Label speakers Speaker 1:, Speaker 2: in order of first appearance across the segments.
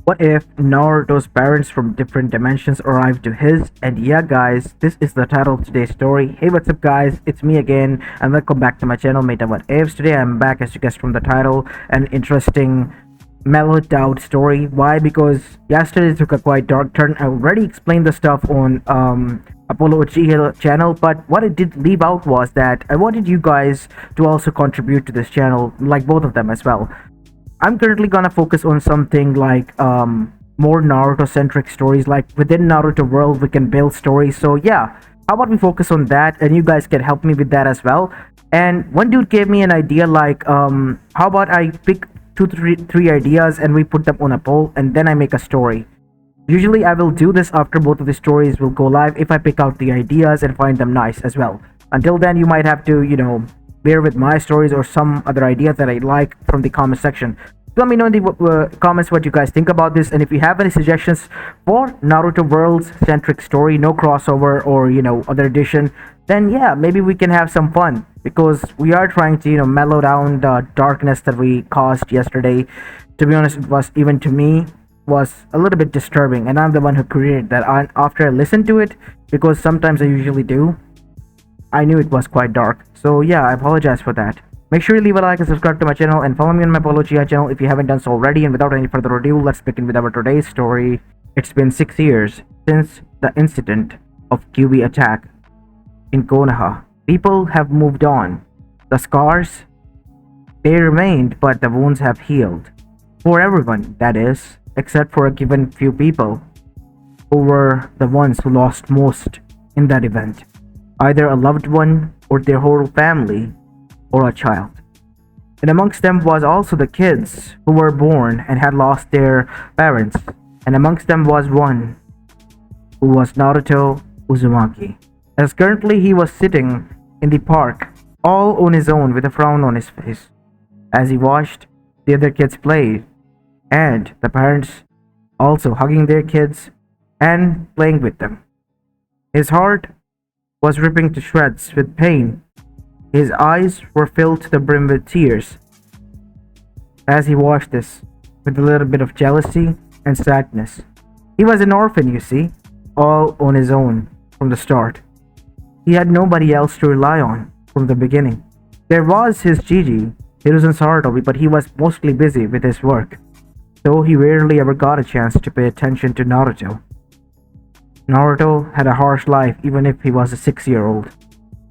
Speaker 1: What if Naruto's parents from different dimensions arrived to his? And yeah, guys, this is the title of today's story. Hey, what's up, guys? It's me again, and welcome back to my channel, Meta What Ifs. Today, I'm back, as you guessed from the title, an interesting, mellowed out story. Why? Because yesterday took a quite dark turn. I already explained the stuff on Apollo Uchiha channel, but what I did leave out was that I wanted you guys to also contribute to this channel, like both of them as well. I'm currently gonna focus on something like more Naruto centric stories. Like within Naruto world, we can build stories. So yeah, how about we focus on that, and you guys can help me with that as well. And one dude gave me an idea like how about I pick three ideas and we put them on a poll, and then I make a story. Usually I will do this after both of the stories will go live if I pick out the ideas and find them nice as well. Until then, you might have to, bear with my stories or some other ideas that I like from the comment section. Let me know in the comments what you guys think about this, and if you have any suggestions for Naruto Worlds centric story, no crossover or other edition, then yeah, maybe we can have some fun, because we are trying to mellow down the darkness that we caused yesterday. To be honest, it was, even to me, was a little bit disturbing, and I'm the one who created that. After I listened to it, because sometimes I usually do, I knew it was quite dark. So yeah, I apologize for that. Make sure you leave a like and subscribe to my channel, and follow me on my Polo Chia channel if you haven't done so already. And without any further ado, let's begin with our today's story. It's been 6 years since the incident of QB attack in Konoha. People have moved on. The scars, they remained, but the wounds have healed. For everyone, that is, except for a given few people who were the ones who lost most in that event. Either a loved one, or their whole family, or a child. And amongst them was also the kids who were born and had lost their parents. And amongst them was one who was Naruto Uzumaki. As currently he was sitting in the park, all on his own with a frown on his face, as he watched the other kids play, and the parents also hugging their kids and playing with them. His heart was ripping to shreds with pain. His eyes were filled to the brim with tears as he watched this, with a little bit of jealousy and sadness. He was an orphan, you see, all on his own from the start. He had nobody else to rely on from the beginning. There was his Gigi, Hiruzen Sarutobi, but he was mostly busy with his work, so he rarely ever got a chance to pay attention to Naruto. Naruto had a harsh life, even if he was a 6-year-old.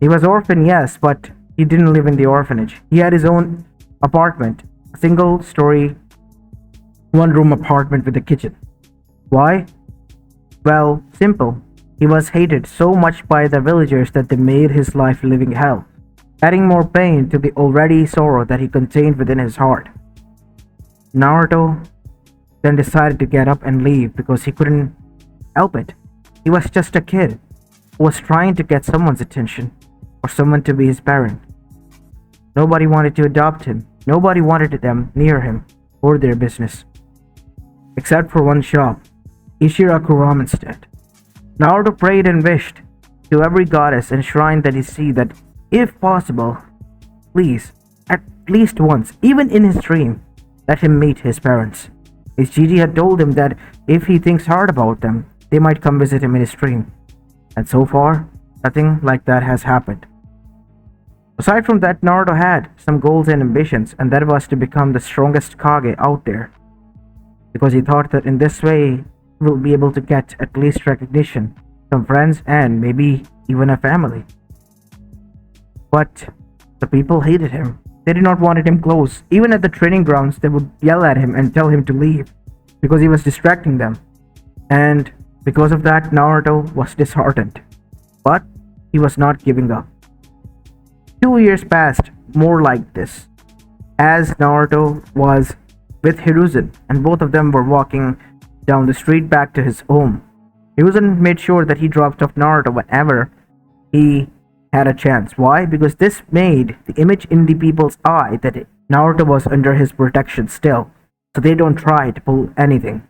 Speaker 1: He was orphan, yes, but he didn't live in the orphanage. He had his own apartment, a single-story, one-room apartment with a kitchen. Why? Well, simple. He was hated so much by the villagers that they made his life living hell, adding more pain to the already sorrow that he contained within his heart. Naruto then decided to get up and leave because he couldn't help it. He was just a kid who was trying to get someone's attention, or someone to be his parent. Nobody wanted to adopt him. Nobody wanted them near him or their business. Except for one shop, Ishiraku Ramen Stand. Naruto prayed and wished to every goddess and shrine that he see that, if possible, please, at least once, even in his dream, let him meet his parents. His Gigi had told him that if he thinks hard about them, they might come visit him in his dream. And so far, nothing like that has happened. Aside from that, Naruto had some goals and ambitions, and that was to become the strongest Kage out there, because he thought that in this way he will be able to get at least recognition from friends and maybe even a family. But the people hated him. They did not want him close. Even at the training grounds, they would yell at him and tell him to leave because he was distracting them. And because of that, Naruto was disheartened. But he was not giving up. 2 years passed, more like this, as Naruto was with Hiruzen, and both of them were walking down the street back to his home. Hiruzen made sure that he dropped off Naruto whenever he had a chance. Why? Because this made the image in the people's eye that Naruto was under his protection still, so they don't try to pull anything.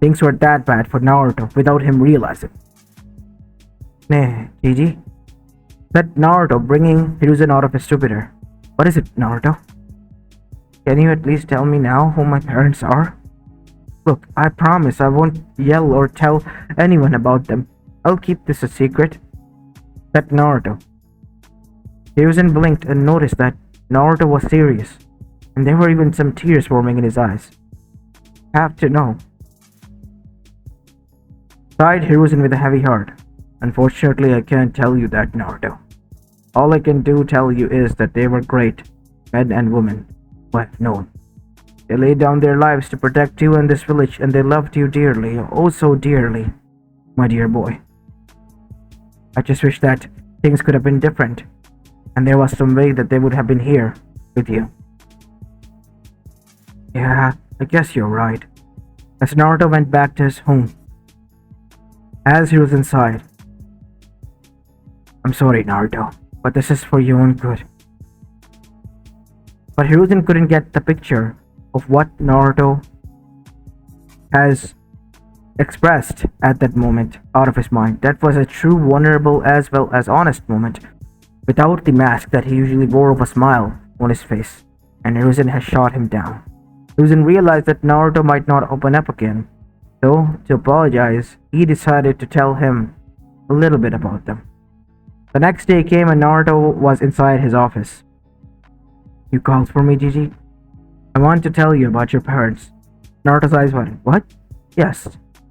Speaker 1: Things were that bad for Naruto without him realizing. Nah, Gigi, said Naruto, bringing Hiruzen out of his stupor. What is it, Naruto? Can you at least tell me now who my parents are? Look, I promise I won't yell or tell anyone about them. I'll keep this a secret. That Naruto. Hiruzen blinked and noticed that Naruto was serious, and there were even some tears forming in his eyes. Have to know. Sighed Hiruzen with a heavy heart. Unfortunately, I can't tell you that, Naruto. All I can tell you is that they were great men and women who I've known. They laid down their lives to protect you and this village, and they loved you dearly, oh so dearly, my dear boy. I just wish that things could have been different, and there was some way that they would have been here with you. Yeah, I guess you're right. As Naruto went back to his home, as he was inside, I'm sorry, Naruto, but this is for your own good. But Hiruzen couldn't get the picture of what Naruto has expressed at that moment out of his mind. That was a true, vulnerable as well as honest moment, without the mask that he usually wore of a smile on his face, and Hiruzen has shot him down. Hiruzen realized that Naruto might not open up again, so to apologize, he decided to tell him a little bit about them. The next day came and Naruto was inside his office. You called for me, Gigi? I want to tell you about your parents. Naruto's eyes widened. What? Yes.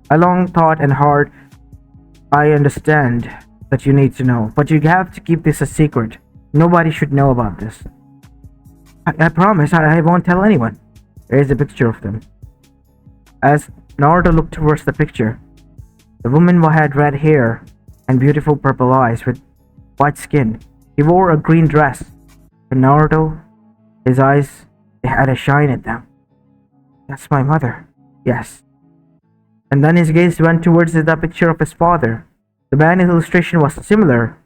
Speaker 1: I long thought and hard. I understand that you need to know, but you have to keep this a secret. Nobody should know about this. I promise I won't tell anyone. There is a picture of them. As Naruto looked towards the picture, the woman had red hair and beautiful purple eyes with white skin. He wore a green dress. And Naruto, his eyes, they had a shine in them. That's my mother. Yes. And then his gaze went towards the picture of his father. The man illustration was similar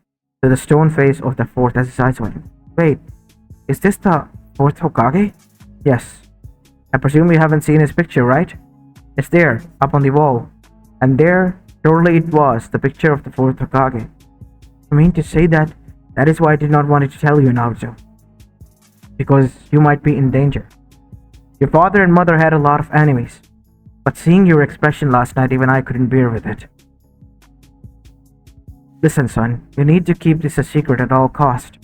Speaker 1: to the stone face of the fourth as his eyes went. Wait, is this the fourth Hokage? Yes. I presume you haven't seen his picture, right? It's there, up on the wall. And there, surely it was, the picture of the fourth Hokage. I mean to say that is why I did not want to tell you, Naruto. Because you might be in danger. Your father and mother had a lot of enemies, but seeing your expression last night, even I couldn't bear with it. Listen, son, you need to keep this a secret at all cost.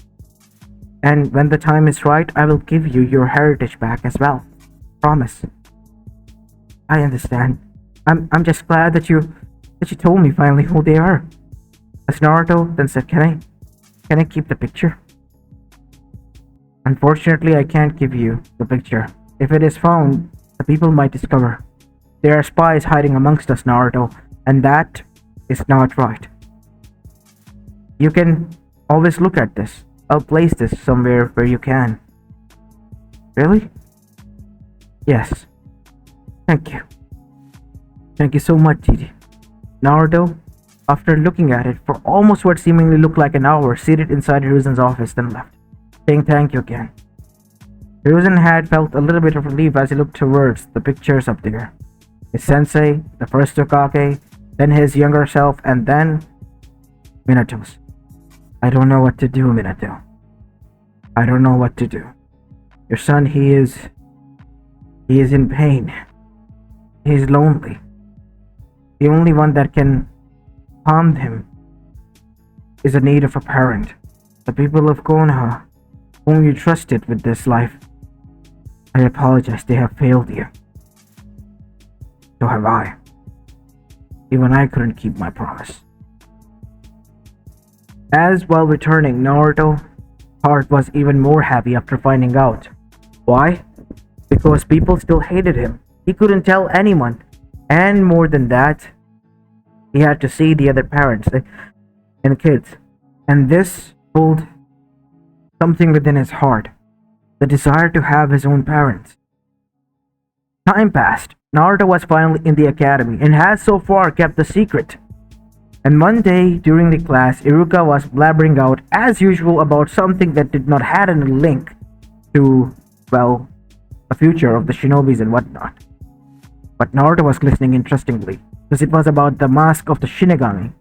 Speaker 1: And when the time is right, I will give you your heritage back as well. Promise. I understand. I'm just glad that you told me finally who they are. As Naruto then said, Can I keep the picture? Unfortunately, I can't give you the picture. If it is found, the people might discover. There are spies hiding amongst us, Naruto, and that is not right. You can always look at this. I'll place this somewhere where you can. Really? Yes. Thank you. Thank you so much, Didi. Naruto, after looking at it for almost what seemingly looked like an hour, seated inside Hiruzen's office, then left, saying thank you again. Hiruzen had felt a little bit of relief as he looked towards the pictures up there. His sensei, the first Hokage, then his younger self, and then Minato's. I don't know what to do, Minato. I don't know what to do. Your son, he is in pain. He is lonely. The only one that can calm him is the need of a parent. The people of Konoha, whom you trusted with this life, I apologize, they have failed you. So have I. Even I couldn't keep my promise. As while returning, Naruto's heart was even more heavy after finding out. Why? Because people still hated him. He couldn't tell anyone. And more than that, he had to see the other parents and kids. And this pulled something within his heart. The desire to have his own parents. Time passed. Naruto was finally in the academy and has so far kept the secret. And one day during the class, Iruka was blabbering out as usual about something that did not have any link to, well, the future of the shinobis and whatnot. But Naruto was listening interestingly, because it was about the mask of the Shinigami.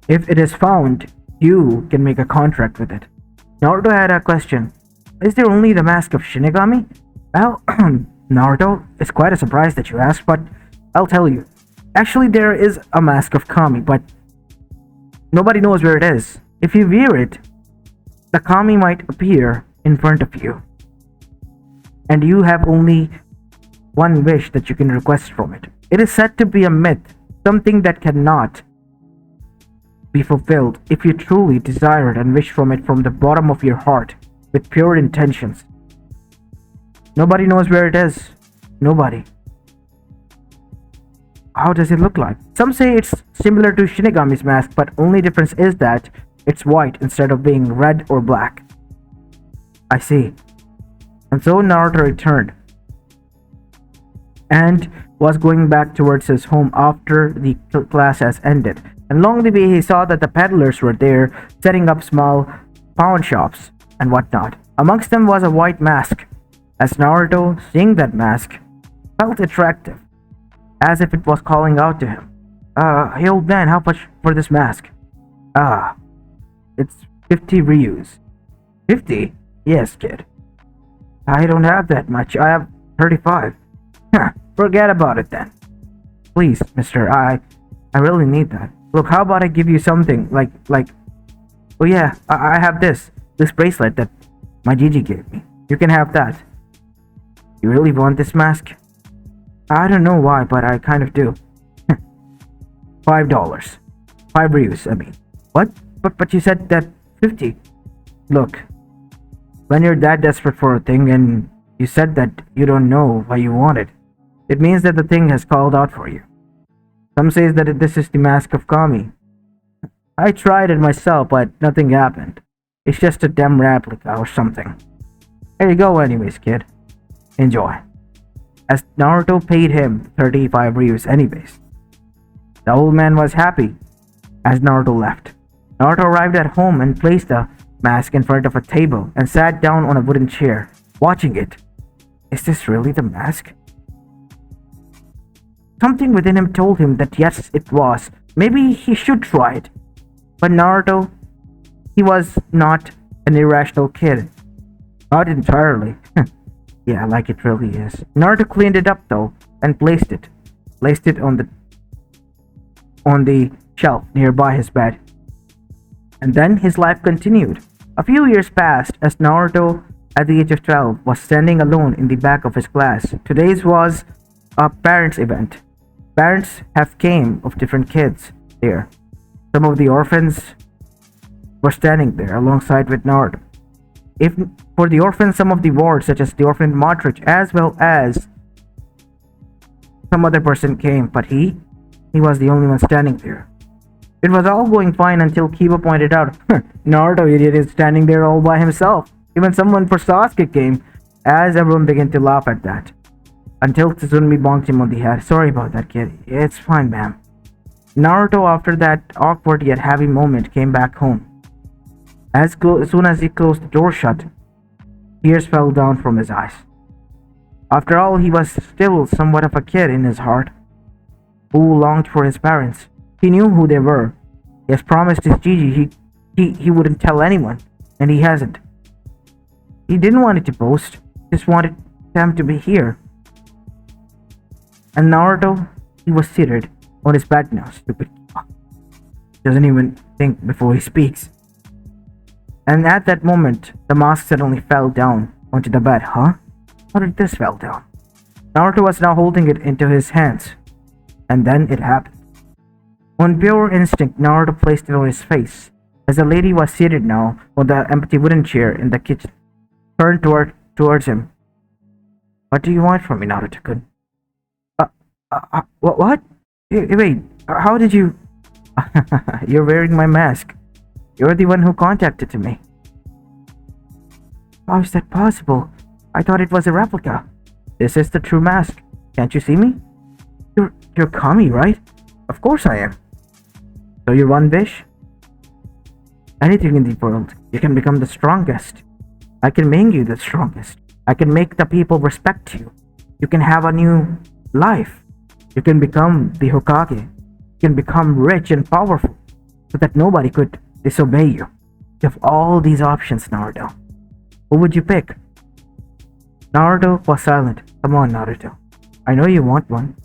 Speaker 1: If it is found, you can make a contract with it. Naruto had a question. Is there only the mask of Shinigami? Well, Naruto, it's quite a surprise that you asked, but I'll tell you. Actually, there is a mask of Kami, but nobody knows where it is. If you wear it, the Kami might appear in front of you, and you have only one wish that you can request from it. It is said to be a myth, something that cannot be fulfilled if you truly desire it and wish from it from the bottom of your heart with pure intentions. Nobody knows where it is. Nobody. How does it look like? Some say it's similar to Shinigami's mask, but only difference is that it's white instead of being red or black. I see. And so Naruto returned and was going back towards his home after the class has ended. And along the way he saw that the peddlers were there setting up small pawn shops and whatnot. Amongst them was a white mask. As Naruto, seeing that mask, felt attractive, as if it was calling out to him. Hey old man, how much for this mask? It's 50 Ryus. 50? Yes, kid. I don't have that much. I have 35. Forget about it then. Please, mister, I really need that. Look, how about I give you something like, oh yeah, I have this bracelet that my Gigi gave me. You can have that. You really want this mask? I don't know why, but I kind of do. $5. 5 Ryus, I mean. What? But you said that 50. Look, when you're that desperate for a thing and you said that you don't know why you want it, it means that the thing has called out for you. Some says that this is the mask of Kami. I tried it myself, but nothing happened. It's just a damn replica or something. Here you go anyways, kid. Enjoy. As Naruto paid him 35 Ryus anyways. The old man was happy as Naruto left. Naruto arrived at home and placed the mask in front of a table and sat down on a wooden chair, watching it. Is this really the mask? Something within him told him that yes, it was. Maybe he should try it. But Naruto, he was not an irrational kid. Not entirely. Yeah, like it really is. Naruto cleaned it up though and placed it on the shelf nearby his bed. And then his life continued. A few years passed as Naruto, at the age of 12, was standing alone in the back of his class. Today's was a parents' event. Parents have came of different kids there. Some of the orphans were standing there alongside with Naruto. If for the orphans, some of the wards, such as the orphan Modric, as well as some other person came, but he was the only one standing there. It was all going fine until Kiba pointed out, Naruto idiot is standing there all by himself. Even someone for Sasuke came, as everyone began to laugh at that. Until Tsunmi bonked him on the head. Sorry about that, kid. It's fine, ma'am. Naruto, after that awkward yet happy moment, came back home. As soon as he closed the door shut, tears fell down from his eyes. After all, he was still somewhat of a kid in his heart, who longed for his parents. He knew who they were. He has promised his Gigi he wouldn't tell anyone, and he hasn't. He didn't want it to boast, just wanted them to be here. And Naruto, he was seated on his bed now, stupid. Doesn't even think before he speaks. And at that moment, the mask suddenly fell down onto the bed. Huh? How did this fall down? Naruto was now holding it into his hands. And then it happened. On pure instinct, Naruto placed it on his face. As the lady was seated now on the empty wooden chair in the kitchen, turned towards him. What do you want from me, Naruto-kun? What? Wait, how did you... You're wearing my mask. You're the one who contacted to me. How is that possible? I thought it was a replica. This is the true mask. Can't you see me? You're Kami, right? Of course I am. So you one wish? Anything in the world. You can become the strongest. I can make you the strongest. I can make the people respect you. You can have a new life. You can become the Hokage. You can become rich and powerful so that nobody could disobey you. You have all these options, Naruto. Who would you pick? Naruto was silent. Come on, Naruto. I know you want one.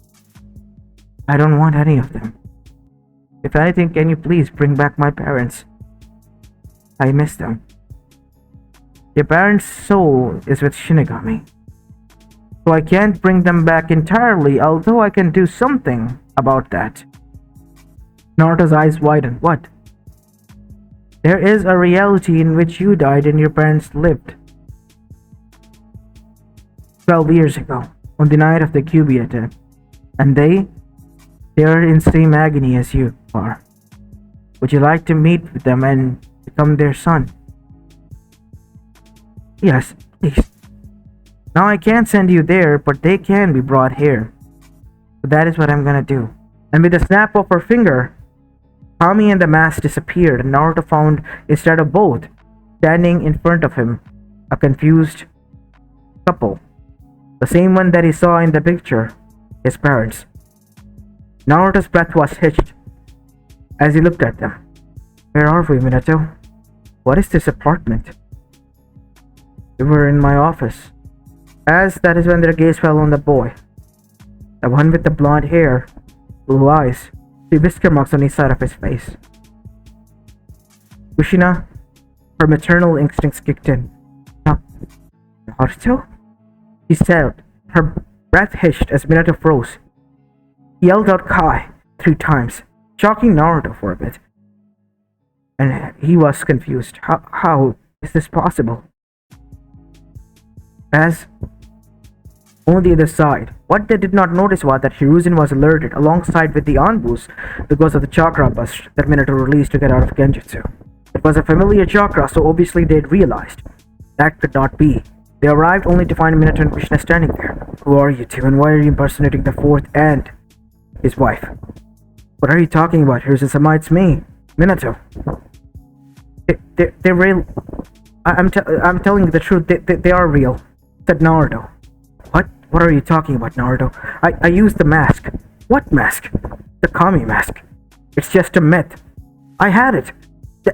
Speaker 1: I don't want any of them. If anything, can you please bring back my parents? I miss them. Your parents' soul is with Shinigami, so I can't bring them back entirely, although I can do something about that. Naruto's eyes widened. What? There is a reality in which you died and your parents lived. 12 years ago, on the night of the Kyuubi attack. And they are in same agony as you are. Would you like to meet with them and become their son? Yes, please. Now I can't send you there, but they can be brought here. So that is what I'm gonna do. And with a snap of her finger, Kami and the mask disappeared, and Naruto found, instead of both, standing in front of him, a confused couple. The same one that he saw in the picture, his parents. Naruto's breath was hitched as he looked at them. Where are we, Minato? What is this apartment? We were in my office. As that is when their gaze fell on the boy. The one with the blonde hair, blue eyes, the whisker marks on each side of his face. Kushina, her maternal instincts kicked in. Naruto? She said, her breath hitched as Minato froze. He yelled out Kai 3 times, shocking Naruto for a bit. And he was confused. How is this possible? As on the other side, what they did not notice was that Hiruzen was alerted alongside with the Anbus because of the chakra burst that Minato released to get out of Genjutsu. It was a familiar chakra, so obviously they'd realized that could not be. They arrived only to find Minato and Krishna standing there. Who are you two, and why are you impersonating the fourth and his wife? What are you talking about, Hiruzen-sama? It's me, Minato. They're real. I'm telling you the truth. They are real, said Naruto. What are you talking about, Naruto? I used the mask. What mask? The Kami mask. It's just a myth. I had it.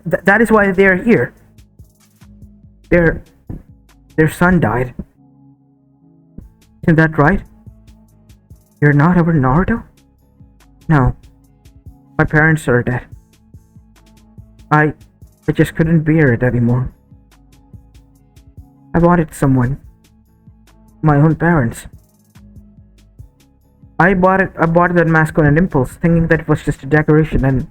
Speaker 1: That is why they're here. Their son died. Isn't that right? You're not our Naruto? No. My parents are dead. I just couldn't bear it anymore. I wanted someone. My own parents. I bought that mask on an impulse, thinking that it was just a decoration, and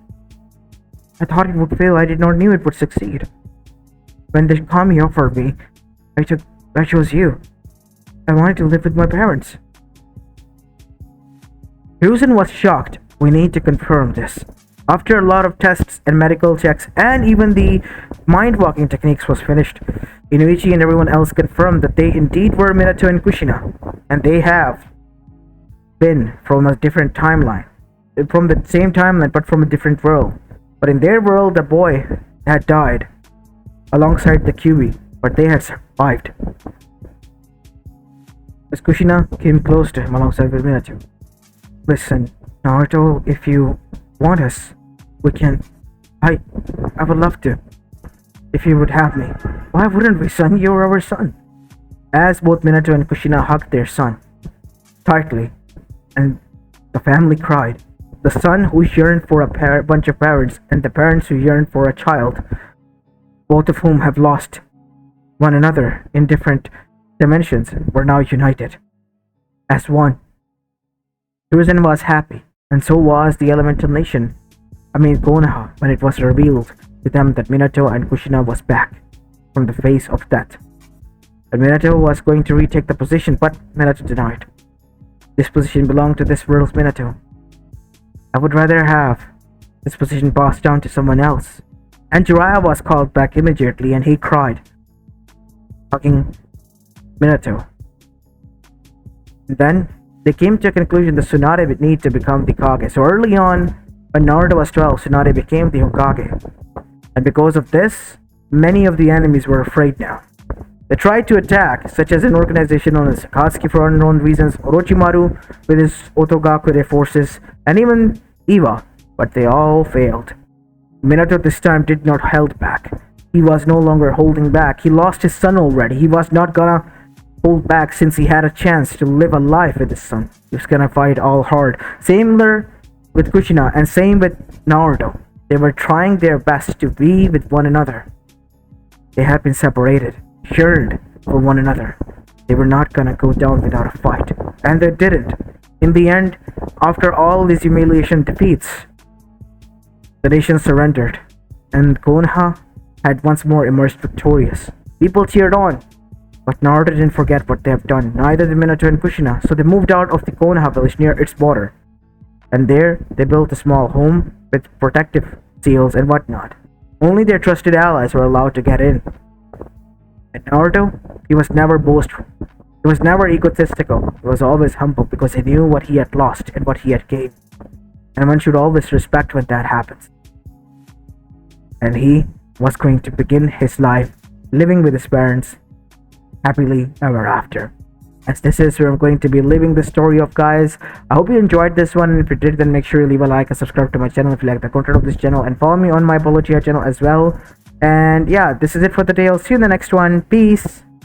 Speaker 1: I thought it would fail. I did not knew it would succeed. When the Kami offered me, I chose you. I wanted to live with my parents. Hiruzen was shocked. We need to confirm this. After a lot of tests and medical checks, and even the mind-walking techniques was finished, Inuichi and everyone else confirmed that they indeed were Minato and Kushina, and they have been from a different timeline. From the same timeline, but from a different world. But in their world, the boy had died alongside the Kyuubi, but they had survived. As Kushina came close to him alongside with Minato. Listen, Naruto, if you want us, we can. I would love to. If you would have me. Why wouldn't we, son? You're our son. As both Minato and Kushina hugged their son tightly, and the family cried. The son who yearned for a bunch of parents, and the parents who yearned for a child, both of whom have lost one another in different dimensions, were now united as one. Hiruzen was happy, and so was the Elemental Nation. Konoha, when it was revealed to them that Minato and Kushina was back from the face of death. And Minato was going to retake the position, but Minato denied. This position belonged to this world's Minato. I would rather have this position passed down to someone else. And Jiraiya was called back immediately, and he cried, hugging Minato. And then they came to a conclusion that Tsunade would need to become the Kage. So early on, when Naruto was 12, Tsunade became the Hokage. And because of this, many of the enemies were afraid now. They tried to attack, such as an organization known as Akatsuki for unknown reasons, Orochimaru with his Otogakure forces, and even Iwa, but they all failed. Minato this time did not hold back. He was no longer holding back. He lost his son already. He was not gonna hold back since he had a chance to live a life with his son. He was gonna fight all hard. Similar with Kushina, and same with Naruto. They were trying their best to be with one another. They had been separated, yearned for one another. They were not gonna go down without a fight, and they didn't. In the end, after all these humiliation defeats, the nation surrendered, and Konoha had once more emerged victorious. People cheered on, but Naruto didn't forget what they have done, neither did Minato and Kushina, so they moved out of the Konoha village near its border. And there, they built a small home with protective seals and whatnot. Only their trusted allies were allowed to get in. And Naruto, he was never boastful. He was never egotistical. He was always humble because he knew what he had lost and what he had gained. And one should always respect when that happens. And he was going to begin his life living with his parents happily ever after. As this is where I'm going to be living the story of, guys. I hope you enjoyed this one, and if you did, then make sure you leave a like and subscribe to my channel if you like the content of this channel, and follow me on my Apologia channel as well. And yeah, this is it for the day. I'll see you in the next one. Peace.